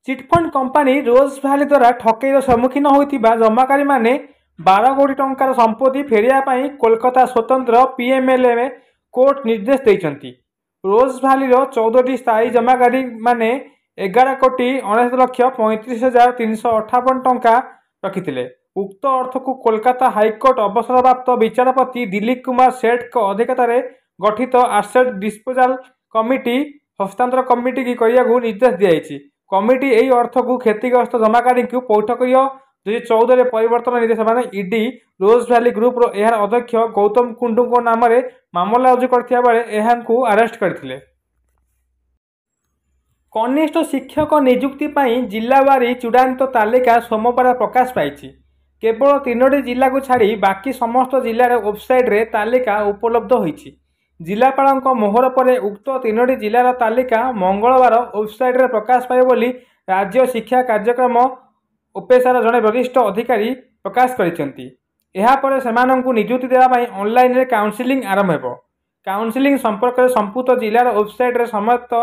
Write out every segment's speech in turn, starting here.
Chit fund company रोज भैली द्वारा ठकईर सम्मुखीन होता जमाकारी मैंने 12 कोटी टंकार संपत्ति फेरिया कोलकाता स्वतंत्र पीएमएलए कोर्ट निर्देश देते। रोज भैली 14टी स्थायी जमाकारी मैंने 11 कोटी 19,35,358 टंका रखिथिले। उक्त अर्थ को कोलकाता हाईकोर्ट अवसरप्राप्त विचारपति दिलीप कुमार सेठ अध्यक्षतार गठित आसेट डिस्पोजाल कमिटी हस्तांतर कमिटी की करने निर्देश दिखाई। कमिटी यही अर्थ को क्षतिग्रस्त जमाकारी को पैठ कर 2014 परिवर्तन निर्देश मैंने ईडी रोज भैली ग्रुप यार अध्यक्ष गौतम कुंडू नाम मामला रुजु करथिया बेले एहांकु अरेस्ट करथिले। कनिष्ठ शिक्षक नियुक्ति पर जिलावारी चूड़ांत तालिका सोमवार प्रकाश पाई। केवल 3टी जिला को छाड़ी बाकी समस्त जिलार वेबसाइट रे तालिका उपलब्ध होईछि। जिलापाल मोहर पर उक्त 3टी जिलार तालिका मंगलवार वेबसाइट रे प्रकाश पाए बोली राज्य शिक्षा कार्यक्रम ओपेसार जड़े वरिष्ठ अधिकारी प्रकाश करिसेंती। एहा परे सेमानंकु नियुक्ति देवाई ऑनलाइन रे काउंसिलिंग आरंभ हेबो। काउंसिलिंग संपर्क में संपुक्त जिलार वेबसाइट रे समस्त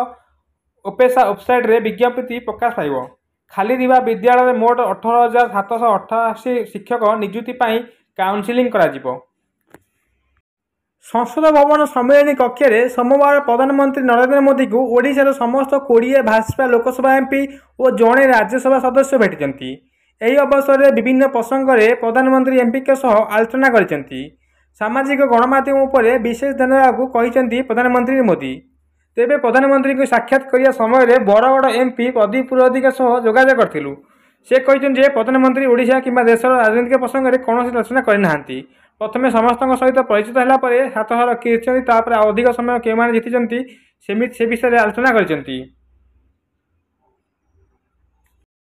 ओपेसा वेबसाइट रे विज्ञप्ति प्रकाश पाइब। खाली दिवा विद्यालय में मोट 18,788 शिक्षक नियुक्ति पाई काउंसिलिंग कराजिबो। संसद भवन सम्मेलन कक्ष में सोमवार प्रधानमंत्री नरेंद्र मोदी को ओडिशार समस्त 20 भाजपा लोकसभा एमपी और जड़े राज्यसभा सदस्य भेटिଛନ୍ତି। ଏହି अवसर में विभिन्न प्रसंग में प्रधानमंत्री एमपी के सह आलोचना करिसेंती। सामाजिक गणमाध्यम पर विशेष ध्यान देवाकू कहिसेंती प्रधानमंत्री मोदी। तेबे प्रधानमंत्री को साक्षात करिया समय बरगड़ एमपी प्रदीप पुरोहित सह जोगाजोग करथिलु। से कहिसेंती जे प्रधानमंत्री ओडिशा किंबा देशर राजनीतिक प्रसंग में कौन आलोचना करनाहांती। प्रथमे समस्त सहित परिचित है हाथ हाथ किए अधिक समय के जीति से विषय में आलोचना कर।